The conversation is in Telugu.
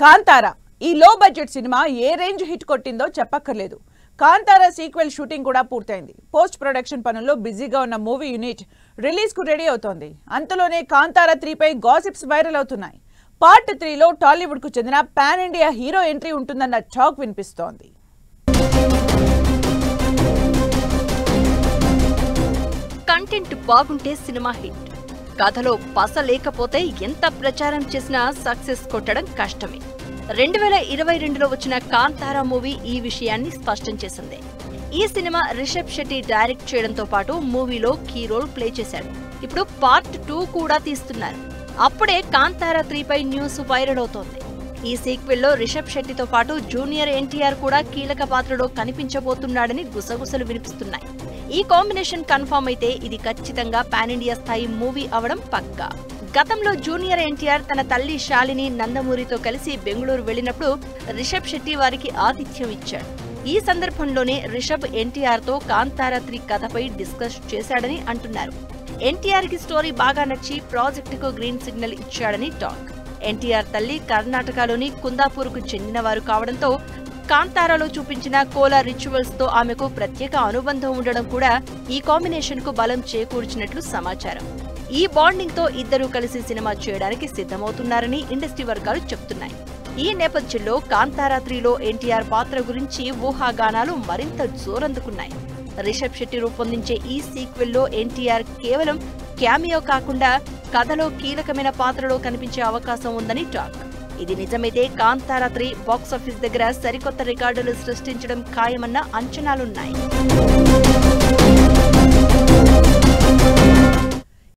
కాంతారా ఈ లో బడ్జెట్ సినిమా ఏ రేంజ్ హిట్ కొట్టిందో చెప్పక్కర్లేదు. కాంతారా సీక్వెల్ షూటింగ్ కూడా పూర్తయింది. పోస్ట్ ప్రొడక్షన్ పనుల్లో బిజీగా ఉన్న మూవీ యూనిట్ రిలీజ్ కు రెడీ అవుతోంది. అంతలోనే కాంతారా 3 పై గాసిప్స్ వైరల్ అవుతున్నాయి. పార్ట్ 3లో టాలీవుడ్ కు చెందిన పాన్ ఇండియా హీరో ఎంట్రీ ఉంటుందన్న టాక్ వినిపిస్తోంది. కంటెంట్ బాగుంటే సినిమా హిట్, కథలో పస లేకపోతే ఎంత ప్రచారం చేసినా సక్సెస్ కొట్టడం కష్టమే. 2022లో వచ్చిన కాంతారా మూవీ ఈ విషయాన్ని స్పష్టం చేసింది. ఈ సినిమా రిషబ్ శెట్టి డైరెక్ట్ చేయడంతో పాటు మూవీలో కీ రోల్ ప్లే చేశాడు. ఇప్పుడు పార్ట్ 2 కూడా తీస్తున్నారు. అప్పుడే కాంతారా 3 పై న్యూస్ వైరల్ అవుతోంది. ఈ సీక్వెల్లో రిషబ్ శెట్టితో పాటు జూనియర్ ఎన్టీఆర్ కూడా కీలక పాత్రలో కనిపించబోతున్నాడని గుసగుసలు వినిపిస్తున్నాయి. ఈ కాంబినేషన్ కన్ఫర్మ్ అయితే ఇది ఖచ్చితంగా పాన్ ఇండియా స్థాయి మూవీ అవడం పక్కా. గతంలో జూనియర్ ఎన్టీఆర్ తన తల్లి శాలిని నందమూరితో కలిసి బెంగళూరు వెళ్లినప్పుడు రిషబ్ శెట్టి వారికి ఆతిథ్యం ఇచ్చాడు. ఈ సందర్భంలోనే రిషబ్ ఎన్టీఆర్ తో కాంతారా 3 కథపై డిస్కస్ చేశాడని అంటున్నారు. ఎన్టీఆర్ కి స్టోరీ బాగా నచ్చి ప్రాజెక్టుకు గ్రీన్ సిగ్నల్ ఇచ్చాడని టాక్. ఎన్టీఆర్ తల్లి కర్ణాటకలోని కుందాపూర్కు చెందినవారు కావడంతో కాంతారాలో చూపించిన కోలా రిచువల్స్ తో ఆమెకు ప్రత్యేక అనుబంధం ఉండడం కూడా ఈ కాంబినేషన్ కు బలం చేకూర్చినట్లు సమాచారం. ఈ బాండింగ్ తో ఇద్దరూ కలిసి సినిమా చేయడానికి సిద్ధమవుతున్నారని ఇండస్ట్రీ వర్గాలు చెప్తున్నాయి. ఈ నేపథ్యంలో కాంతారా 3లో ఎన్టీఆర్ పాత్ర గురించి ఊహాగానాలు మరింత జోరందుకున్నాయి. రిషబ్ శెట్టి రూపొందించే ఈ సీక్వెల్లో ఎన్టీఆర్ కేవలం క్యామియో కాకుండా కథలో కీలకమైన పాత్రలో కనిపించే అవకాశం ఉందని టాక్. ఇది నిజమైతే కాంతారా 3 బాక్సాఫీస్ దగ్గర సరికొత్త రికార్డులు సృష్టించడం ఖాయమన్న అంచనాలున్నాయి.